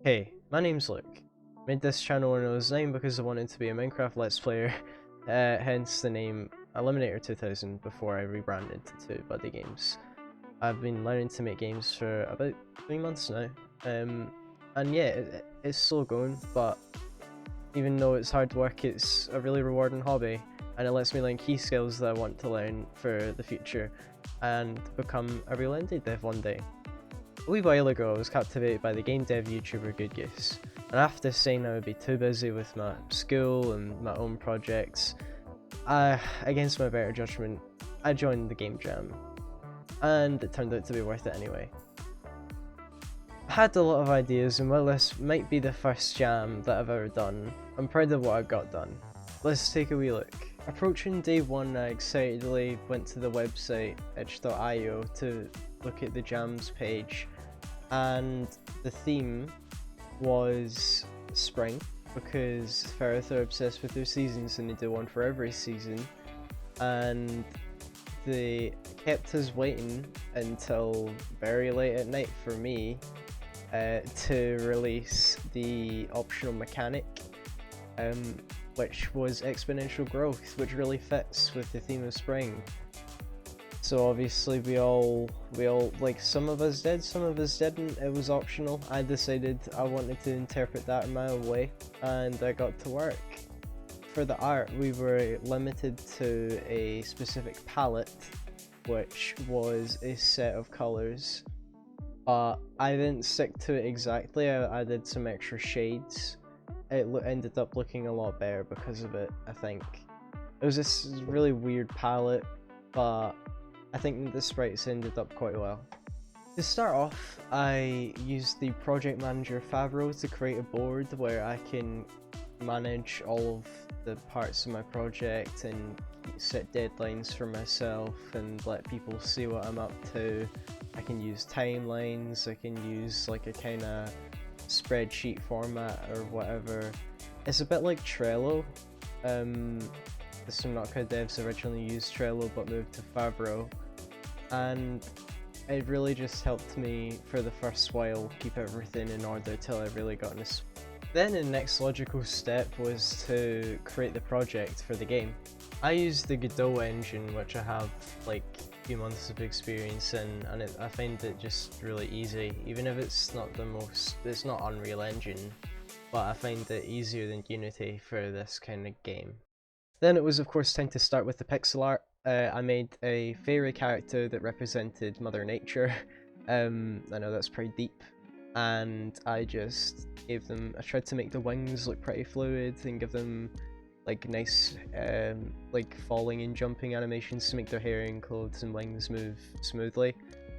Hey, my name's Luke. Made this channel when I was 9 because I wanted to be a Minecraft Let's Player, hence the name Eliminator 2000 before I rebranded to Buddy Games. I've been learning to make games for about 3 months now, and yeah, it's slow going, but even though it's hard work, it's a really rewarding hobby, and it lets me learn key skills that I want to learn for the future, and become a real indie dev one day. A wee while ago I was captivated by the game dev YouTuber Good Goose, and after saying I would be too busy with my school and my own projects, against my better judgment, I joined the game jam, and it turned out to be worth it anyway. I had a lot of ideas, and while this might be the first jam that I've ever done, I'm proud of what I got done. Let's take a wee look. Approaching day 1, I excitedly went to the website itch.io to look at the jams page, and the theme was spring, because Firith are obsessed with their seasons and they do one for every season, and they kept us waiting until very late at night for me to release the optional mechanic, which was exponential growth, which really fits with the theme of spring. So obviously we all like, some of us did, some of us didn't. It was optional. I decided I wanted to interpret that in my own way, and I got to work. For the art, we were limited to a specific palette, which was a set of colours, but I didn't stick to it exactly. I did some extra shades. It ended up looking a lot better because of it, I think. It was this really weird palette, but I think the sprites ended up quite well. To start off, I used the project manager Favreau to create a board where I can manage all of the parts of my project and set deadlines for myself and let people see what I'm up to. I can use timelines, I can use like a kind of spreadsheet format or whatever. It's a bit like Trello. Some Notcode devs originally used Trello but moved to Favreau, and it really just helped me for the first while keep everything in order till I really got in a Then the next logical step was to create the project for the game. I used the Godot engine, which I have like a few months of experience in, and I find it just really easy, even if it's not it's not Unreal Engine, but I find it easier than Unity for this kind of game. Then it was of course time to start with the pixel art. I made a fairy character that represented Mother Nature. I know that's pretty deep, and I just gave them, I tried to make the wings look pretty fluid and give them like nice like falling and jumping animations to make their hair and clothes and wings move smoothly.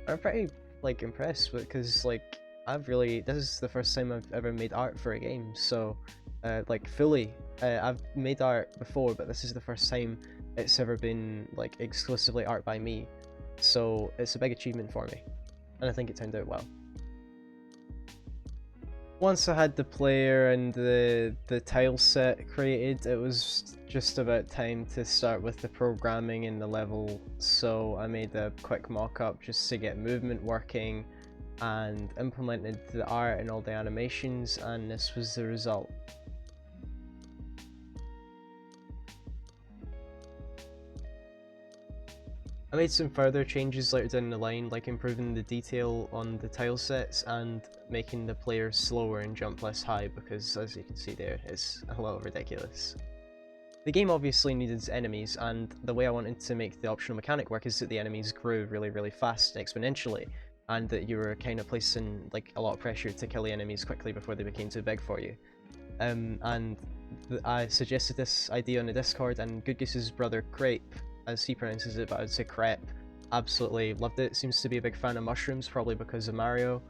I'm pretty like impressed because like this is the first time I've ever made art for a game, so like fully. I've made art before, but this is the first time it's ever been like exclusively art by me, so it's a big achievement for me, and I think it turned out well. Once I had the player and the tile set created, it was just about time to start with the programming and the level, so I made a quick mock-up just to get movement working and implemented the art and all the animations, and this was the result. I made some further changes later down the line, like improving the detail on the tile sets and making the player slower and jump less high, because as you can see there, it's a little ridiculous. The game obviously needed enemies, and the way I wanted to make the optional mechanic work is that the enemies grew really fast exponentially, and that you were kind of placing like a lot of pressure to kill the enemies quickly before they became too big for you. I suggested this idea on the Discord, and Good Goose's brother Crepe, as he pronounces it, but I'd say Crepe, absolutely loved it. Seems to be a big fan of mushrooms, probably because of Mario.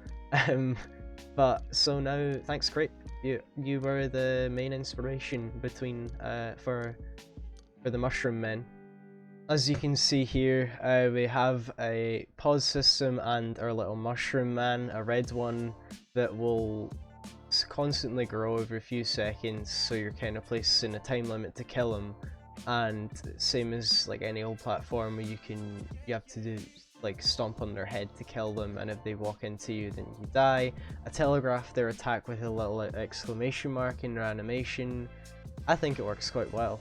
But so now, thanks Crepe, you were the main inspiration between for the mushroom men. As you can see here, we have a pause system and our little mushroom man, a red one that will constantly grow every few seconds, so you're kind of placed in a time limit to kill him. And same as like any old platform, where you have to do like stomp on their head to kill them, and if they walk into you then you die. I telegraph their attack with a little exclamation mark in their animation. I think it works quite well.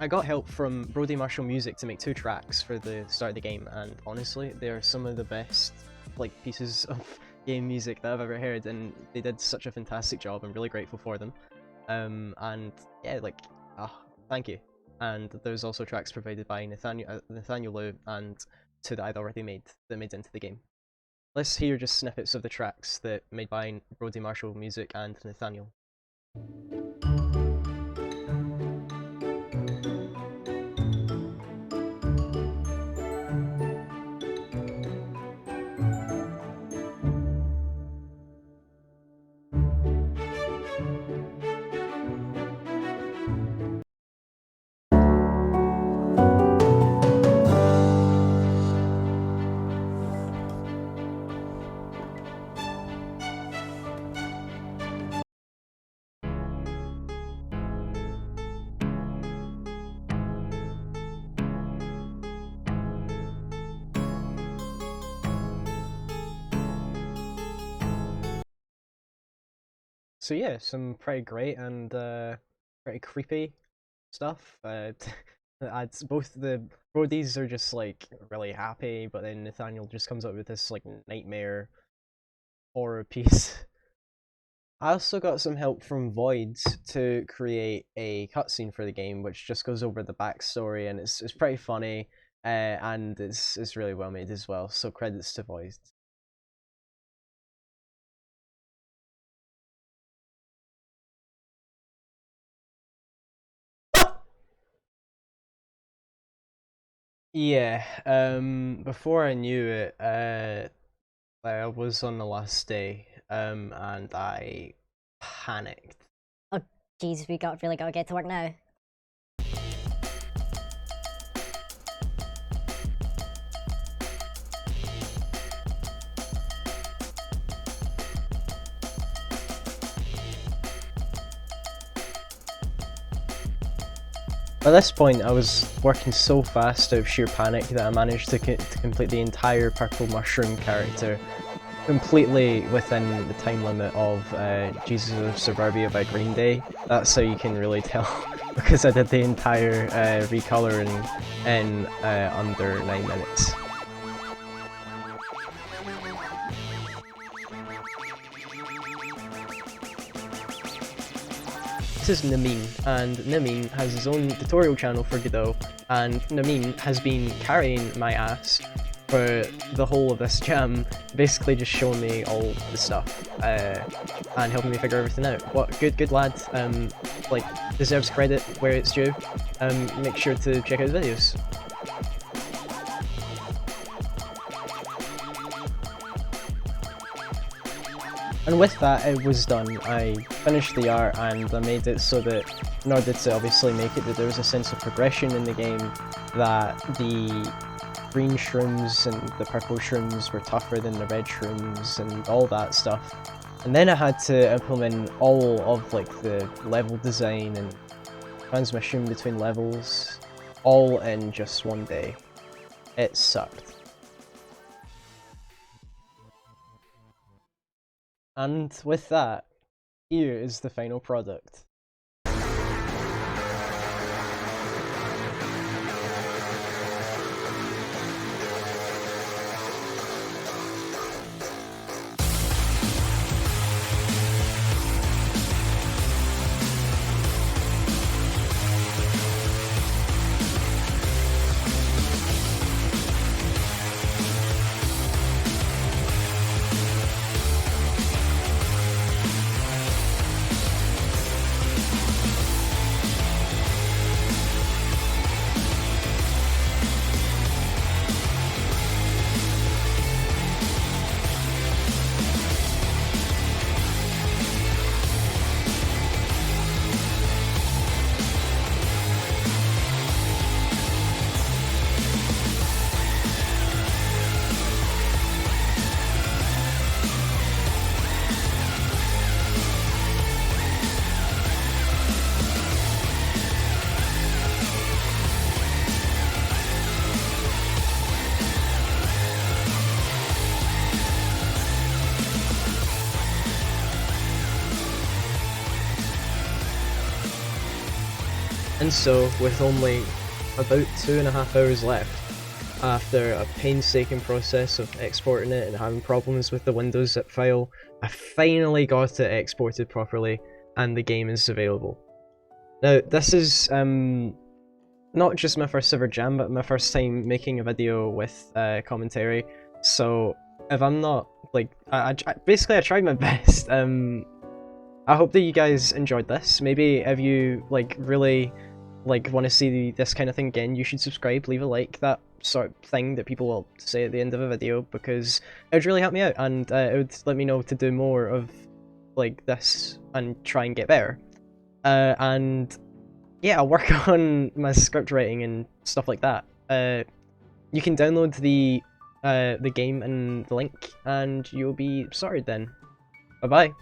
I got help from Brody Marshall Music to make 2 tracks for the start of the game, and honestly, they are some of the best like pieces of game music that I've ever heard, and they did such a fantastic job. I'm really grateful for them. And yeah, like, thank you. And there's also tracks provided by Nathaniel Lue and 2 that I'd already made that made into the game. Let's hear just snippets of the tracks that made by Brody Marshall Music and Nathaniel. So yeah, some pretty great and pretty creepy stuff. Adds both the Brodies are just like really happy, but then Nathaniel just comes up with this like nightmare horror piece. I also got some help from Voids to create a cutscene for the game, which just goes over the backstory, and it's pretty funny, and it's really well made as well. So credits to Voids. Yeah, before I knew it, I was on the last day, and I panicked. Oh, jeez, we really gotta get to work now. By this point, I was working so fast out of sheer panic that I managed to complete the entire Purple Mushroom character completely within the time limit of Jesus of Suburbia by Green Day. That's how you can really tell, because I did the entire recoloring in under 9 minutes. This is Namin, and Namin has his own tutorial channel for Godot, and Namin has been carrying my ass for the whole of this jam, basically just showing me all the stuff, and helping me figure everything out. What good lad, like, deserves credit where it's due. Make sure to check out the videos. And with that, it was done. I finished the art and I made it so that, in order to obviously make it that there was a sense of progression in the game, that the green shrooms and the purple shrooms were tougher than the red shrooms and all that stuff. And then I had to implement all of like the level design and transmission between levels, all in just one day. It sucked. And with that, here is the final product. And so, with only about 2.5 hours left, after a painstaking process of exporting it and having problems with the Windows zip file, I finally got it exported properly, and the game is available. Now, this is not just my first ever jam, but my first time making a video with commentary. So if I'm not like, basically I tried my best. I hope that you guys enjoyed this. Maybe if you like really want to see this kind of thing again, you should subscribe, leave a like, that sort of thing that people will say at the end of a video, because it would really help me out, and it would let me know to do more of like this and try and get better. And yeah, I'll work on my script writing and stuff like that. You can download the game and the link, and you'll be sorted then. Bye bye.